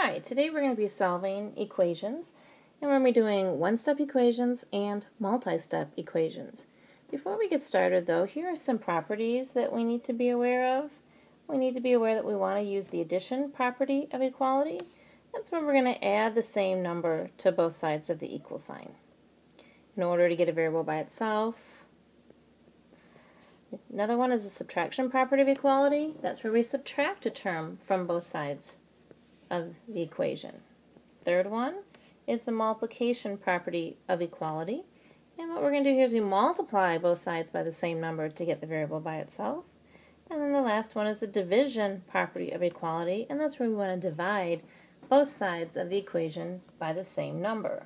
Hi, today we're going to be solving equations, and we're going to be doing one-step equations and multi-step equations. Before we get started though, here are some properties that we need to be aware of. We need to be aware that we want to use the addition property of equality. That's where we're going to add the same number to both sides of the equal sign in order to get a variable by itself. Another one is the subtraction property of equality. That's where we subtract a term from both sides of the equation. Third one is the multiplication property of equality. And what we're going to do here is we multiply both sides by the same number to get the variable by itself. And then the last one is the division property of equality, and that's where we want to divide both sides of the equation by the same number.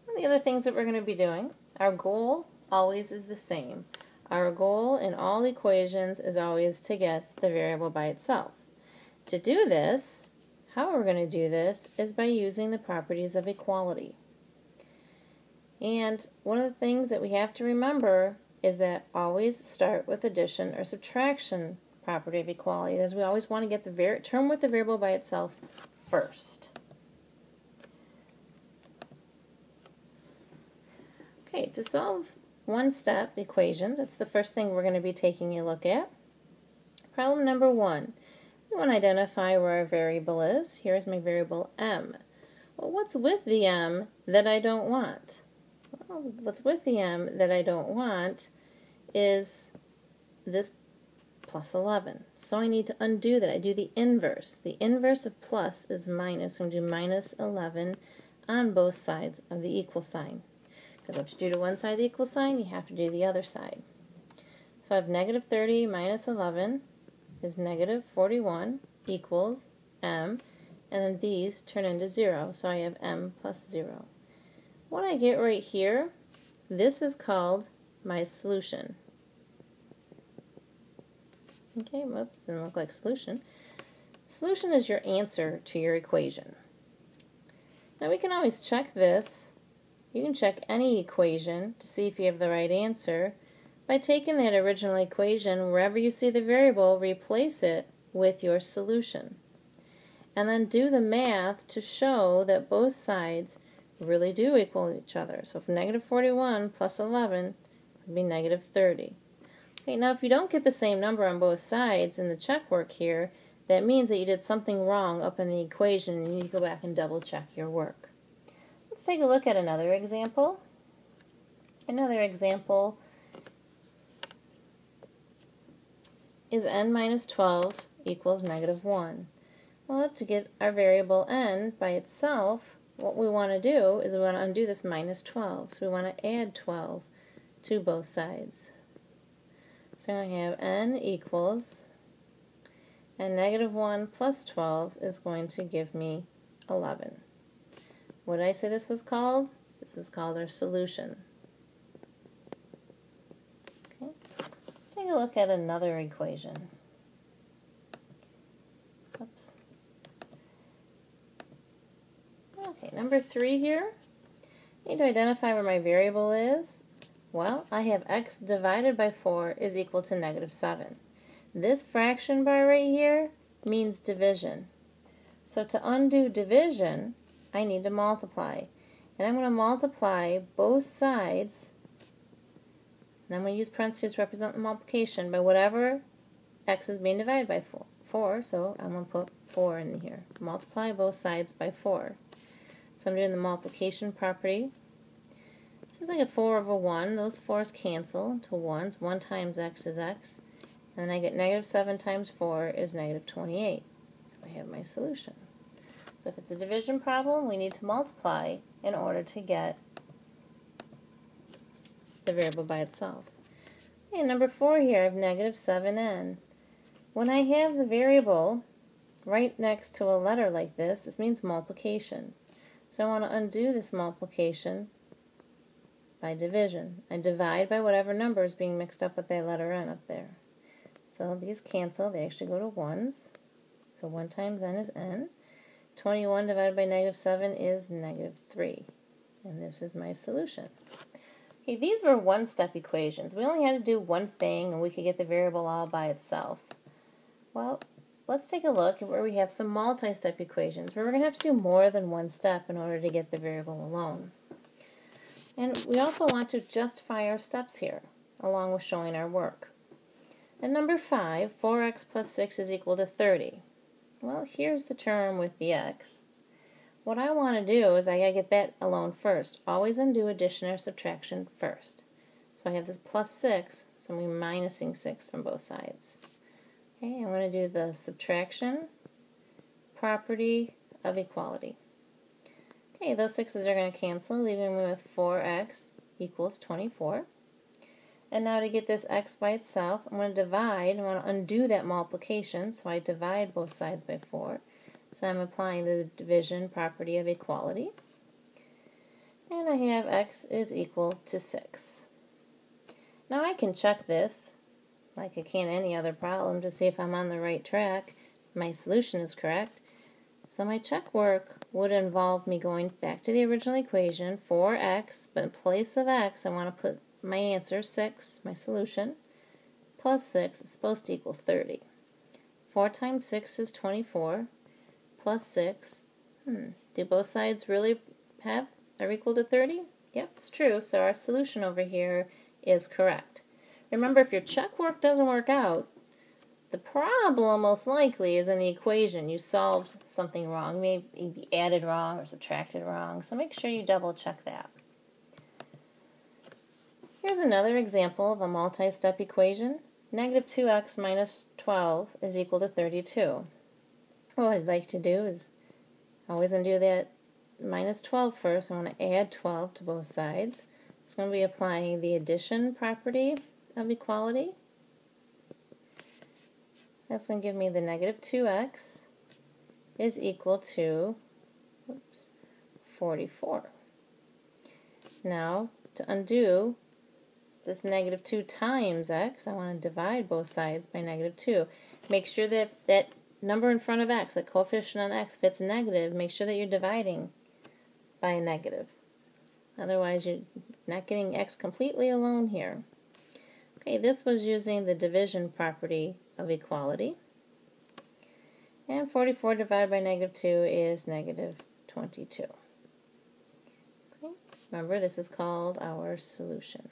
One of the other things that we're going to be doing, our goal always is the same. Our goal in all equations is always to get the variable by itself. To do this, how we're going to do this is by using the properties of equality. And one of the things that we have to remember is that always start with addition or subtraction property of equality, as we always want to get the term with the variable by itself first. Okay, to solve one-step equations, that's the first thing we're going to be taking a look at. Problem number 1. We want to identify where our variable is. Here's my variable m. Well, what's with the m that I don't want? Well, what's with the m that I don't want is this plus 11. So I need to undo that. I do the inverse. The inverse of plus is minus. I'm going to do minus 11 on both sides of the equal sign. Because what you do to one side of the equal sign, you have to do the other side. So I have negative 30 minus 11 is negative 41 equals m, and then these turn into 0, so I have m plus 0. What I get right here, this is called my solution. Okay, whoops, didn't look like solution. Solution is your answer to your equation. Now we can always check this. You can check any equation to see if you have the right answer by taking that original equation, wherever you see the variable, replace it with your solution. And then do the math to show that both sides really do equal each other. So if negative 41 plus 11 would be negative 30. Okay, now if you don't get the same number on both sides in the check work here, that means that you did something wrong up in the equation and you need to go back and double check your work. Let's take a look at another example. Another example is n minus 12 equals negative 1. Well, to get our variable n by itself, what we want to do is we want to undo this minus 12. So we want to add 12 to both sides. So I have n equals, and negative 1 plus 12 is going to give me 11. What did I say this was called? This was called our solution. Okay. Let's take a look at another equation. Oops. Okay, number 3 here. I need to identify where my variable is. Well, I have x divided by 4 is equal to negative 7. This fraction bar right here means division. So to undo division, I need to multiply. And I'm going to multiply both sides, and I'm going to use parentheses to represent the multiplication by whatever x is being divided by 4. So I'm going to put 4 in here. Multiply both sides by 4. So I'm doing the multiplication property. This is like a 4 over 1. Those 4's cancel to 1s. 1 times x is x. And then I get negative 7 times 4 is negative 28. So I have my solution. So if it's a division problem, we need to multiply in order to get the variable by itself. Okay, number 4 here, I have negative 7n. When I have the variable right next to a letter like this means multiplication. So I want to undo this multiplication by division. I divide by whatever number is being mixed up with that letter n up there. So these cancel, they actually go to 1s. So 1 times n is n. 21 divided by negative 7 is negative 3. And this is my solution. Okay, these were one-step equations. We only had to do one thing and we could get the variable all by itself. Well, let's take a look at where we have some multi-step equations where we're going to have to do more than one step in order to get the variable alone. And we also want to justify our steps here, along with showing our work. And number 5, 4x plus 6 is equal to 30. Well, here's the term with the x. What I want to do is I got to get that alone first. Always undo addition or subtraction first. So I have this plus 6, so I'm minusing 6 from both sides. Okay, I'm going to do the subtraction property of equality. Okay, those 6's are going to cancel, leaving me with 4x equals 24. And now to get this x by itself, I'm going to divide. I want to undo that multiplication, so I divide both sides by 4. So I'm applying the division property of equality. And I have x is equal to 6. Now I can check this, like I can any other problem, to see if I'm on the right track, my solution is correct. So my check work would involve me going back to the original equation, 4x, but in place of x, I want to put my answer, 6, my solution, plus 6 is supposed to equal 30. 4 times 6 is 24, plus 6. Do both sides really are equal to 30? Yep, it's true, so our solution over here is correct. Remember, if your check work doesn't work out, the problem most likely is in the equation. You solved something wrong, maybe you added wrong or subtracted wrong, so make sure you double check that. Here's another example of a multi-step equation. Negative 2x minus 12 is equal to 32. What I'd like to do is always undo that minus 12 first. I want to add 12 to both sides. So I'm going to be applying the addition property of equality. That's going to give me the negative 2x is equal to 44. Now, to undo this negative 2 times x, I want to divide both sides by negative 2. Make sure that that number in front of x, the coefficient on x, if it's negative, make sure that you're dividing by a negative. Otherwise, you're not getting x completely alone here. Okay, this was using the division property of equality. And 44 divided by negative 2 is negative 22. Okay. Remember, this is called our solution.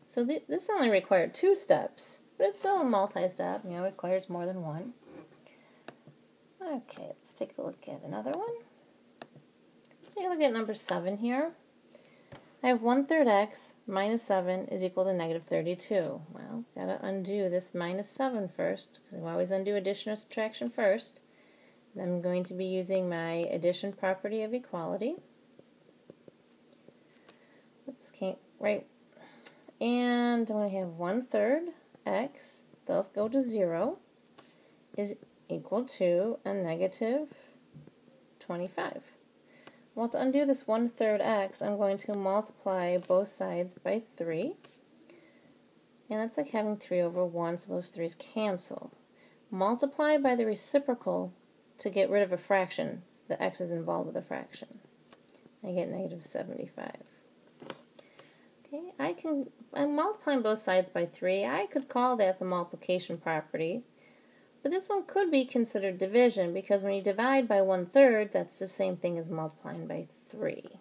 So this only required 2 steps, but it's still a multi-step, it requires more than one. Okay, let's take a look at another one. Let's take a look at number 7 here. I have 1/3 x minus 7 is equal to negative 32. Well, got to undo this minus 7 first, because we always undo addition or subtraction first. Then I'm going to be using my addition property of equality. Oops, can't, right. And I'm going to have 1/3 x, those go to 0, is equal to a negative 25. Well, to undo this 1/3 x, I'm going to multiply both sides by 3. And that's like having 3 over 1, so those 3's cancel. Multiply by the reciprocal to get rid of a fraction. The x is involved with a fraction. I get negative 75. Okay, I'm multiplying both sides by 3. I could call that the multiplication property. But this one could be considered division, because when you divide by 1/3, that's the same thing as multiplying by 3.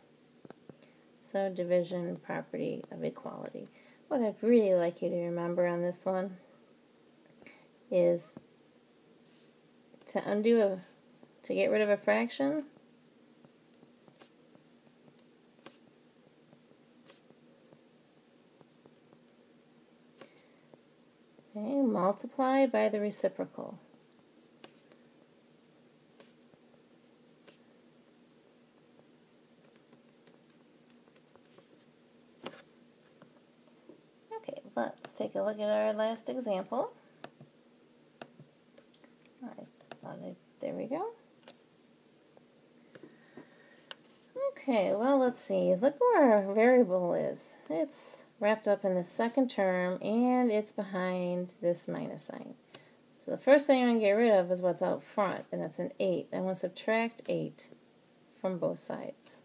So division property of equality. What I'd really like you to remember on this one is to get rid of a fraction, okay, multiply by the reciprocal. Okay, so let's take a look at our last example. There we go. Okay, well, let's see. Look where our variable is. It's wrapped up in the second term, and it's behind this minus sign. So the first thing I'm going to get rid of is what's out front, and that's an 8. I want to subtract 8 from both sides.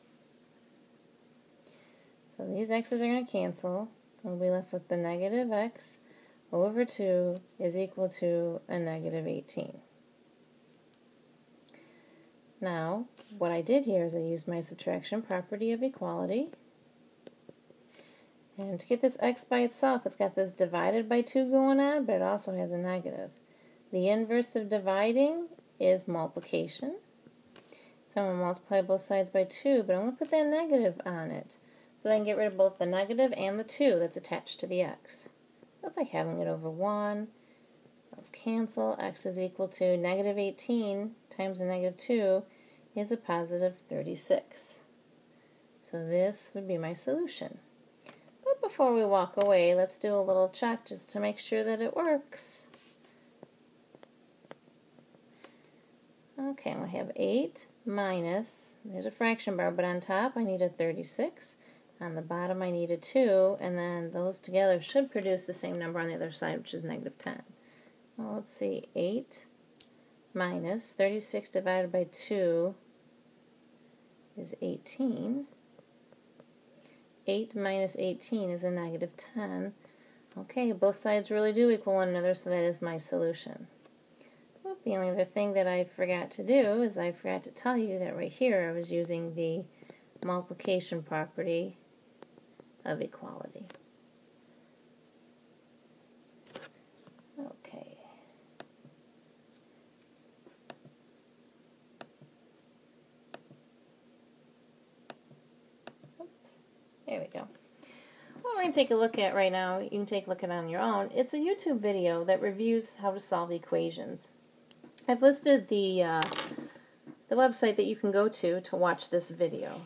So So these x's are going to cancel. We'll be left with the negative x over 2 is equal to a negative 18. Now, what I did here is I used my subtraction property of equality. And to get this x by itself, it's got this divided by 2 going on, but it also has a negative. The inverse of dividing is multiplication. So I'm going to multiply both sides by 2, but I'm going to put that negative on it. So I can get rid of both the negative and the 2 that's attached to the x. That's like having it over 1. Let's cancel. X is equal to negative 18 times a negative 2 is a positive 36. So this would be my solution. But before we walk away, let's do a little check just to make sure that it works. Okay, I'm going to have 8 minus, there's a fraction bar, but on top I need a 36. On the bottom I need a 2, and then those together should produce the same number on the other side, which is negative 10. Well, let's see, 8 minus 36 divided by 2 is 18. 8 minus 18 is a negative 10. Okay, both sides really do equal one another, so that is my solution. Well, the only other thing that I forgot to do is I forgot to tell you that right here I was using the multiplication property of equality. Okay. Oops. There we go. What we're going to take a look at right now, you can take a look at it on your own. It's a YouTube video that reviews how to solve equations. I've listed the website that you can go to watch this video.